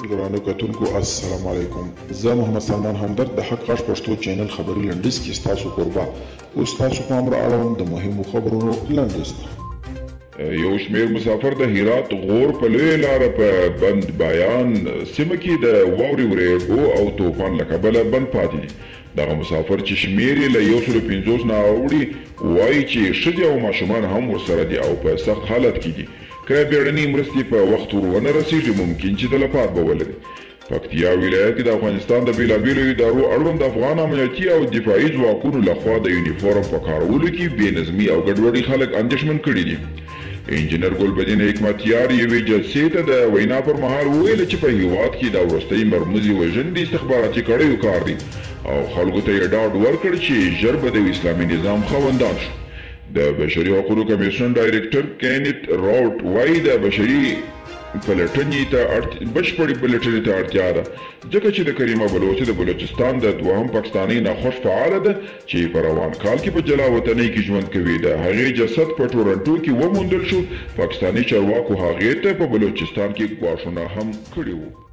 درانو کتونکو السلام علیکم. زه محمد سلمان همدرد د حق غږ پښتو چینل خبري لنډیز کې ستاسو قربا اوس تاسو پام را اړوم د مهمو خبرونو لنډیز ته. یو شمېر مسافر د هرات غور په لویه لاره په بند بیان سیمه کې د واورې ورېدو او طوفان له کبله بند پاتې دي. دغه مسافر چې شمېر یې له 150 نه اوړي وایي چې ښځې او ماشومان هم ورسره دي او په سخت حالت کې دي. که بیړنۍ مرستې په وخت ور ونه رسېږي ممکن چې تلفات به ولري. پکتیا ولایت کې د افغانستان د بېلابېلو ادارو اړوند افغان امنیتي او دفاعي ځواکونو لخوا د یونیفورم په کارولو کې بې نظمي او ګډوډي خلک اندېښمن کړي دي. انجینر ګلبدین حکمتیار یوې جلسې ته د وینا پر مهال وویل چې په هېواد کې د وروستۍ مرموزې وژنې د استخباراتي کړیو کار دی او خلکو ته یې ډاډ ورکړ چې ژر به د اسلامي نظام خاوندان شو. د بشري حقوقو کمیشن ډایرکټر کینیت راوټ وایي د بشري پلټنې ته بشپړې پلټنې ته اړتیا ده ځکه چې د کریمه بلوچ د بلوچستان د دوهم پاکستاني ناخوښ فعاله ده چې په روان کال کې په جلا وطنۍ کې ژوند کوي. د هغې جسد په ټورنټو کې وموندل شو. پاکستاني چارواکو هغې ته په بلوچستان کې ګواښونه هم کړي وو.